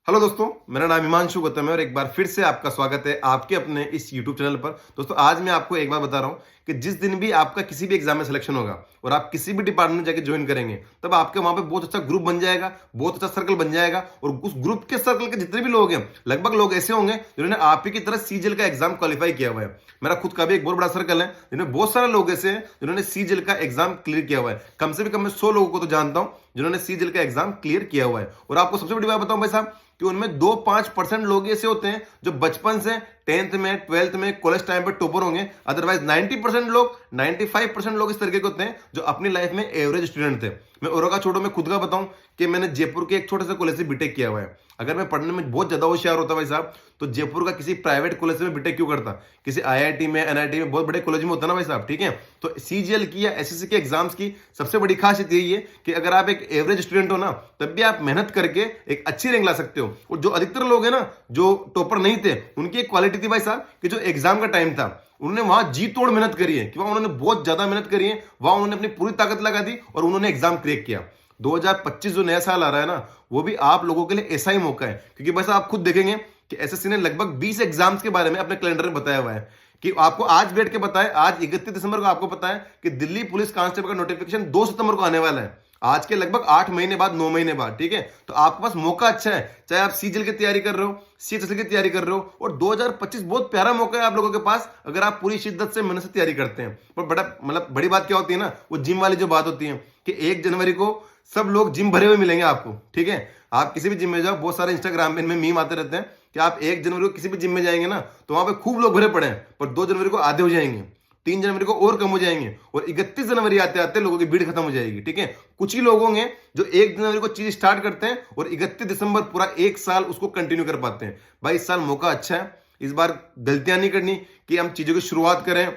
Hello दोस्तों, मेरा नाम हिमांशु गौतम है और एक बार फिर से आपका स्वागत है आपके अपने इस YouTube चैनल पर। दोस्तों, आज मैं आपको एक बात बता रहा हूं कि जिस दिन भी आपका किसी भी एग्जाम में सिलेक्शन होगा और आप किसी भी डिपार्टमेंट में जाके ज्वाइन करेंगे, तब आपके वहां पे बहुत अच्छा ग्रुप बन जाएगा, बहुत अच्छा सर्कल बन जाएगा। और उस ग्रुप के सर्कल के जितने भी लोग हैं, लगभग लोग ऐसे होंगे जिन्होंने आप ही की तरह सीजीएल का एग्जाम क्वालिफाई किया हुआ है। मेरा खुद का भी एक बहुत बड़ा सर्कल है जिन्हें बहुत सारे लोग ऐसे हैं जिन्होंने सीजीएल का एग्जाम क्लियर किया हुआ है। कम से भी कम मैं 100 लोगों को तो जानता हूं जिन्होंने सीजीएल का एग्जाम क्लियर किया हुआ है। और आपको सबसे बड़ी बात बताऊं भाई साहब कि उनमें 2-5% लोग ऐसे होते हैं जो बचपन से 10th में 12th में कॉलेज टाइम पे टॉपर होंगे। अदरवाइज 90% लोग 95% लोग इस तरीके के होते हैं जो अपनी लाइफ में एवरेज स्टूडेंट थे। मैं औरों का छोड़ो, मैं खुद का बताऊं कि मैंने जयपुर के एक छोटे से कॉलेज से बीटेक किया हुआ है। अगर मैं पढ़ने में बहुत ज्यादा होशियार होता भाई साहब, तो जयपुर का किसी प्राइवेट कॉलेज से बीटेक क्यों करता, किसी आईआईटी में एनआईटी में बहुत बड़े कॉलेज में होता ना भाई साहब। ठीक है, तो सीजीएल की या एसएससी के एग्जाम्स की सबसे बड़ी खासियत यही है कि अगर आप एक एवरेज स्टूडेंट हो ना, तब भी आप मेहनत करके एक अच्छी रैंक ला सकते हो। और जो अधिकतर लोग हैं ना जो टॉपर नहीं थे, उनकी एक क्वालिटी थी भाई साहब कि जो एग्जाम का टाइम था उन्होंने वहां जी तोड़ मेहनत करी है, कि वहां उन्होंने बहुत ज्यादा मेहनत करी है, वहां उन्होंने अपनी पूरी ताकत लगा दी और उन्होंने एग्जाम क्रैक किया। 2025 जो नया साल आ रहा है ना, वो भी आप लोगों के लिए ऐसा ही मौका है, क्योंकि बस आप खुद देखेंगे कि एसएससी ने लगभग 20 एग्जाम्स के बारे में अपने कैलेंडर में बताया हुआ है कि आपको आज बैठ के बताए। आज 31 दिसंबर को आपको पता है कि दिल्ली पुलिस कांस्टेबल का नोटिफिकेशन 2 सितंबर को आने वाला है, आज के लगभग 8 महीने बाद 9 महीने बाद। ठीक है, तो आपके पास मौका अच्छा है, चाहे आप सीजीएल की तैयारी कर रहे हो, सीएचएसएल की तैयारी कर रहे हो। और 2025 बहुत प्यारा मौका है आप लोगों के पास अगर आप पूरी शिद्दत से मेहनत से तैयारी करते हैं। पर बड़ी बात क्या होती है ना, वो जिम वाली जो बात होती है कि 1 जनवरी को सब लोग जिम भरे हुए मिलेंगे आपको। ठीक है, आप किसी भी जिम में जाओ, बहुत सारे इंस्टाग्राम पे इनमें मीम आते रहते हैं कि आप 1 जनवरी को किसी भी जिम में जाएंगे ना, तो वहां पे खूब लोग भरे पड़े हैं, पर 2 जनवरी को आधे हो जाएंगे, 3 जनवरी को और कम हो जाएंगे, और 31 जनवरी आते आते लोगों की भीड़ खत्म हो जाएगी। ठीक है, कुछ ही लोग होंगे जो 1 जनवरी को चीज स्टार्ट करते हैं और 31 दिसंबर पूरा 1 साल उसको कंटिन्यू कर पाते हैं। भाई इस साल मौका अच्छा है, इस बार गलतियां नहीं करनी कि हम चीजों की शुरुआत करें।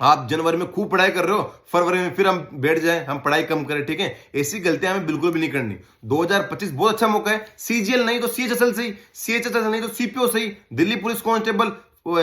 आप जनवरी में खूब पढ़ाई कर रहे हो, फरवरी में फिर हम बैठ जाए, हम पढ़ाई कम करें। ठीक है, ऐसी गलतियां हमें बिल्कुल भी नहीं करनी। 2025 बहुत अच्छा मौका है, सीजीएल नहीं तो सीएचएसएल सही, सीएचएसएल नहीं तो सीपीओ सही, Delhi police constable,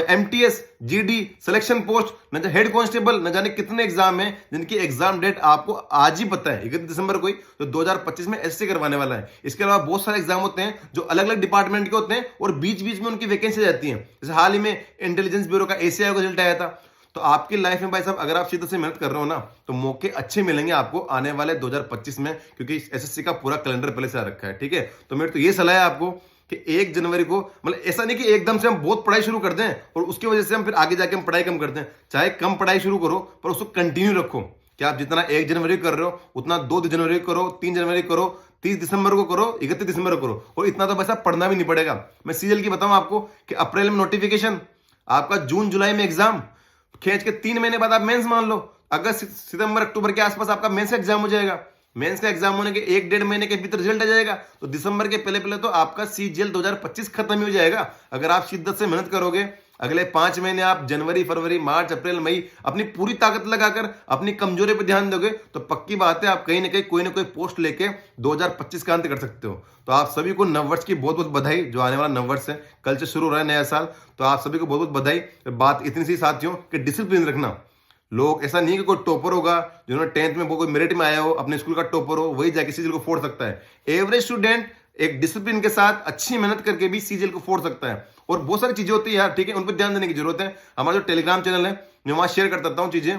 MTS, GD, selection post, न जाने हेड कांस्टेबल, न जाने कितने एग्जाम हैं जिनकी एग्जाम डेट आपको आज ही पता है 31 दिसंबर को ही, तो 2025 में एसएससी करवाने वाला है। इसके अलावा बहुत सारे एग्जाम होते हैं जो अलग अलग डिपार्टमेंट के होते हैं और बीच बीच में उनकी वैकेंसी जाती है। जैसे हाल ही में इंटेलिजेंस ब्यूरो का एसीआई का रिजल्ट आया था। तो आपकी लाइफ में भाई साहब अगर आप शिद्दत से मेहनत कर रहे हो ना, तो मौके अच्छे मिलेंगे आपको आने वाले 2025 में, क्योंकि एसएससी का पूरा कैलेंडर पहले से आ रखा है। ठीक है, तो मेरी तो ये सलाह है आपको कि 1 जनवरी को, मतलब ऐसा नहीं कि एकदम से हम बहुत पढ़ाई शुरू कर दें और उसकी वजह से हम फिर आगे जाके हम पढ़ाई कम करते हैं। चाहे कम पढ़ाई शुरू करो पर उसको कंटिन्यू रखो, कि आप जितना 1 जनवरी कर रहे हो उतना 2 जनवरी करो, 3 जनवरी करो, 30 दिसंबर को करो, 31 दिसंबर को करो। और इतना तो वैसा पढ़ना भी नहीं पड़ेगा। मैं सीजीएल की बताऊं आपको कि अप्रैल में नोटिफिकेशन, आपका जून जुलाई में एग्जाम, खींच के 3 महीने बाद आप मेंस मान लो, अगस्त सितंबर अक्टूबर के आसपास आपका मेंस एग्जाम हो जाएगा। मेंस का एग्जाम होने के 1-1.5 महीने के भीतर रिजल्ट आ जाएगा, तो दिसंबर के पहले पहले तो आपका सीजीएल 2025 खत्म ही हो जाएगा। अगर आप शिद्दत से मेहनत करोगे, अगले 5 महीने आप जनवरी फरवरी मार्च अप्रैल मई अपनी पूरी ताकत लगाकर अपनी कमजोरी पर ध्यान दोगे, तो पक्की बात है आप कहीं ना कहीं कोई ना कोई पोस्ट लेके 2025 का अंत कर सकते हो। तो आप सभी को नववर्ष की बहुत बहुत बधाई। जो आने वाला नववर्ष है, कल से शुरू हो रहा है नया साल, तो आप सभी को बहुत बहुत बधाई। बात इतनी सी साथियों कि डिसिप्लिन रखना। लोग ऐसा नहीं कि कोई टॉपर होगा जिन्होंने 10th में कोई मेरिट में आया हो, अपने स्कूल का टॉपर हो, वही जाके सीजीएल को फोड़ सकता है। एवरेज स्टूडेंट एक डिसिप्लिन के साथ अच्छी मेहनत करके भी सीजीएल को फोड़ सकता है। और बहुत सारी चीजें होती है यार, ठीक है, उन पर ध्यान देने की जरूरत है। हमारा जो टेलीग्राम चैनल है, मैं वहां शेयर कर देता हूँ चीजें।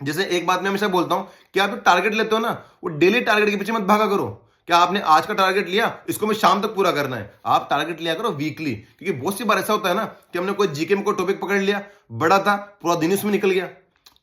जैसे एक बात मैं हमेशा बोलता हूं कि आप जो टारगेट लेते हो ना, वो डेली टारगेट के पीछे मत भागा करो। क्या आपने आज का टारगेट लिया, इसको मैं शाम तक पूरा करना है। आप टारगेट लिया करो वीकली, क्योंकि बहुत सी बार ऐसा होता है ना कि हमने कोई जीके में कोई टॉपिक पकड़ लिया, बड़ा था, पूरा दिन उसमें निकल गया,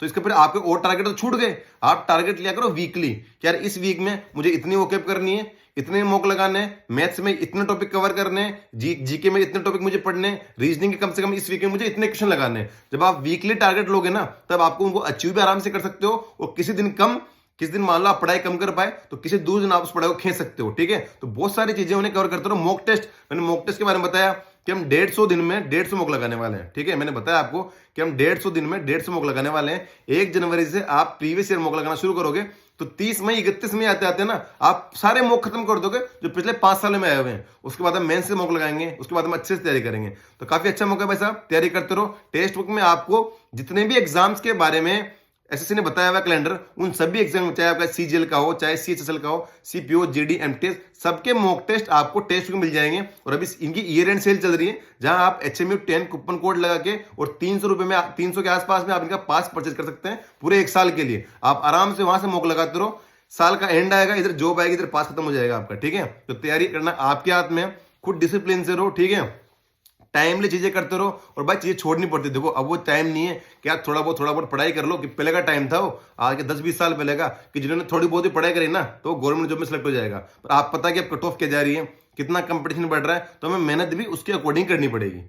तो इसके फिर आपके और टारगेट तो छूट गए। आप टारगेट लिया करो वीकली, कि यार इस वीक में मुझे इतनी वोकैब करनी है, इतने मॉक लगाने, मैथ्स में इतने टॉपिक कवर करने, जीके में इतने टॉपिक मुझे पढ़ने, रीजनिंग के कम से कम इस वीक में मुझे इतने क्वेश्चन लगाने। जब आप वीकली टारगेट लोगे ना, तब आपको उनको अचीव भी आराम से कर सकते हो। और किसी दिन कम, किस दिन मान लो आप पढ़ाई कम कर पाए, तो किसी दूसरे दिन आप उस पढ़ाई को खींच सकते हो। ठीक है, तो बहुत सारी चीजें उन्हें कवर करते रहो। मॉक टेस्ट, मैंने मॉक टेस्ट के बारे में बताया कि हम 150 दिन में 150 मॉक लगाने वाले हैं। ठीक है, मैंने बताया आपको कि हम 150 दिन में 150 मॉक लगाने वाले हैं। 1 जनवरी से आप प्रीवियस ईयर मॉक लगाना शुरू करोगे, तो 30 मई 31 मई आते आते ना आप सारे मॉक खत्म कर दोगे जो पिछले 5 सालों में आए हुए हैं। उसके बाद हम मेंस से मॉक लगाएंगे, उसके बाद हम अच्छे से तैयारी करेंगे। तो काफी अच्छा मौका है भाई साहब, तैयारी करते रहो। टेक्स्ट बुक में आपको जितने भी एग्जाम्स के बारे में एसएससी ने बताया हुआ कैलेंडर, उन सभी एग्जाम, चाहे आपका सीजीएल का हो, चाहे सीएचएसएल का हो, सीपीओ, जीडी, एमटीएस, सबके मॉक टेस्ट आपको टेस्ट बुक मिल जाएंगे। और अभी इनकी ईयर एंड सेल चल रही है, जहां आप HMU 10 कूपन कोड लगा के और 300 रुपए में, 300 के आसपास में आप इनका पास परचेज कर सकते हैं पूरे 1 साल के लिए। आप आराम से वहां से मॉक लगाते रहो, साल का एंड आएगा, इधर जॉब आएगी, इधर पास खत्म हो जाएगा आपका। ठीक है, तो तैयारी करना आपके हाथ में है, खुद डिसिप्लिन से रहो। ठीक है, टाइमली चीजें करते रहो, और भाई चीजें छोड़नी पड़ती है। देखो अब वो टाइम नहीं है कि आप थोड़ा बहुत पढ़ाई कर लो, कि पहले का टाइम था वो, आज के 10-20 साल पहले का, कि जिन्होंने थोड़ी बहुत ही पढ़ाई करी ना तो गवर्नमेंट जॉब में सिलेक्ट हो जाएगा। पर आप पता कि अब कट ऑफ क्या जा रही है, कितना कंपटीशन बढ़ रहा है, तो हमें मेहनत भी उसके अकॉर्डिंग करनी पड़ेगी।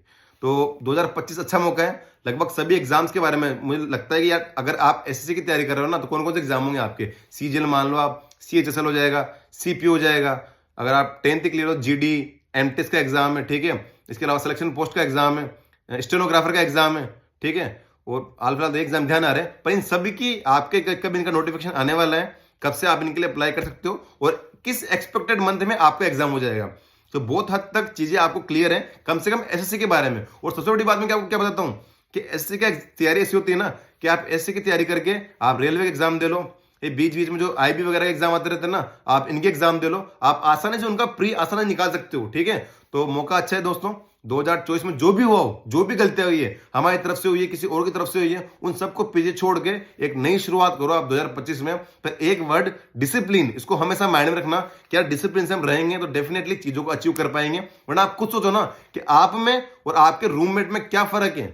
तो 2025 अच्छा मौका है। लगभग सभी एग्जाम्स के बारे में मुझे लगता है कि यार, अगर आप एसएससी की तैयारी कर रहे हो ना, तो कौन कौन से एग्जाम होंगे आपके, सीजीएल मान लो आप, सीएचएसएल हो जाएगा, सीपीओ हो जाएगा, अगर आप 10th क्लियर हो, जीडी, एमटीएस का एग्जाम है। ठीक है, इसके अलावा सिलेक्शन पोस्ट का एग्जाम है, स्टेनोग्राफर का एग्जाम है। ठीक है, और हाल फिलहाल एग्जाम ध्यान आ रहे हैं, पर इन सभी की आपके कब इनका नोटिफिकेशन आने वाला है, कब से आप इनके लिए अप्लाई कर सकते हो, और किस एक्सपेक्टेड मंथ में आपका एग्जाम हो जाएगा। तो बहुत हद तक चीजें आपको क्लियर है, कम से कम एसएससी के बारे में। और सबसे बड़ी बात मैं क्या बताता हूं कि एसएससी की तैयारी ऐसी होती है ना, कि आप एसएससी की तैयारी करके आप रेलवे का एग्जाम दे लो, ये बीच बीच में जो आईबी वगैरह के एग्जाम आते रहते हैं ना, आप इनके एग्जाम दे लो, आप आसानी से उनका प्री आसानी निकाल सकते हो। ठीक है, तो मौका अच्छा है दोस्तों। 2024 में जो भी हुआ हो, जो भी गलतियां हुई है, हमारी तरफ से हुई है, किसी और की तरफ से हुई है, उन सबको पीछे छोड़ के एक नई शुरुआत करो आप 2025 में। पर एक वर्ड डिसिप्लिन, इसको हमेशा माइंड में रखना, क्या डिसिप्लिन से हम रहेंगे तो डेफिनेटली चीजों को अचीव कर पाएंगे। वरना आप खुद सोचो ना कि आप में और आपके रूममेट में क्या फर्क है,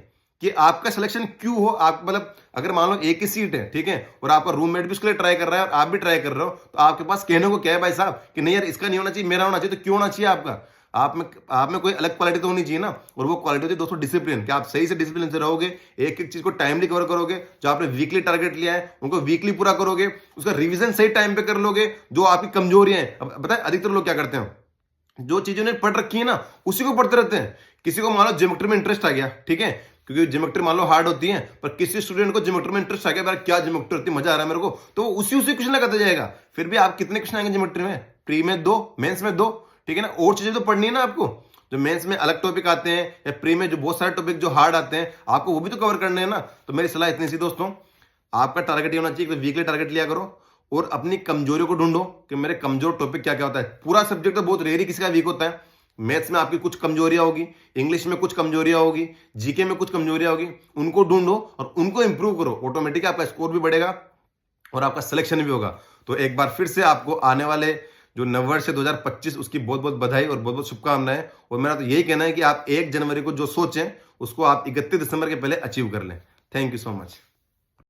कि आपका सिलेक्शन क्यों हो। आप मतलब अगर मान लो एक ही सीट है, ठीक है, और आपका रूममेट भी उसके लिए ट्राई कर रहा है और आप भी ट्राई कर रहे हो, तो आपके पास कहने को क्या है भाई साहब, कि नहीं यार इसका नहीं होना चाहिए, मेरा होना चाहिए। तो क्यों होना चाहिए आपका? आप में कोई अलग क्वालिटी तो होनी चाहिए ना, और वो क्वालिटी होती है दोस्तों डिसिप्लिन, कि आप सही से डिसिप्लिन से रहोगे, एक एक चीज को टाइमली कवर करोगे, जो आपने वीकली टारगेट लिया है उनको वीकली पूरा करोगे, उसका रिवीजन सही टाइम पे कर लोगे। जो आपकी कमजोरियां हैं, अब बताए अधिकतर लोग क्या करते हैं, जो चीजें उन्हें पढ़ रखी है ना उसी को पढ़ते रहते हैं। किसी को मान लो ज्योमेट्री में इंटरेस्ट आ गया, ठीक है, क्योंकि ज्योमेट्री मान लो हार्ड होती है, पर किसी स्टूडेंट को ज्योमेट्री में इंटरेस्ट आ गया, क्या ज्योमेट्री होती है, मजा आ रहा है मेरे को, तो उसी क्वेश्चन लगाता जाएगा। फिर भी आप कितने क्वेश्चन आएंगे ज्योमेट्री में, प्री में 2, मेंस में 2, ठीक है ना। और चीजें तो पढ़नी है ना आपको, जो मेंस में अलग टॉपिक आते हैं, या प्री में जो बहुत सारे टॉपिक जो हार्ड आते हैं, आपको वो भी तो कवर करने हैं ना। तो मेरी सलाह इतनी सी दोस्तों, आपका टारगेट ये होना चाहिए कि वीकली टारगेट लिया करो, और अपनी कमजोरियों को ढूंढो कि मेरे कमजोर टॉपिक क्या क्या होता है। पूरा सब्जेक्ट तो बहुत रेयर ही किसी का वीक होता है। मैथ्स में आपकी कुछ कमजोरियां होगी, इंग्लिश में कुछ कमजोरियां होगी, जीके में कुछ कमजोरियां होगी, उनको ढूंढो और उनको इंप्रूव करो। ऑटोमेटिक आपका स्कोर भी बढ़ेगा और आपका सिलेक्शन भी होगा। तो एक बार फिर से आपको आने वाले जो नववर्ष है 2025, उसकी बहुत बहुत बधाई और बहुत बहुत शुभकामनाएं। और मेरा तो यही कहना है कि आप 1 जनवरी को जो सोचें उसको आप 31 दिसंबर के पहले अचीव कर लें। Thank you so much.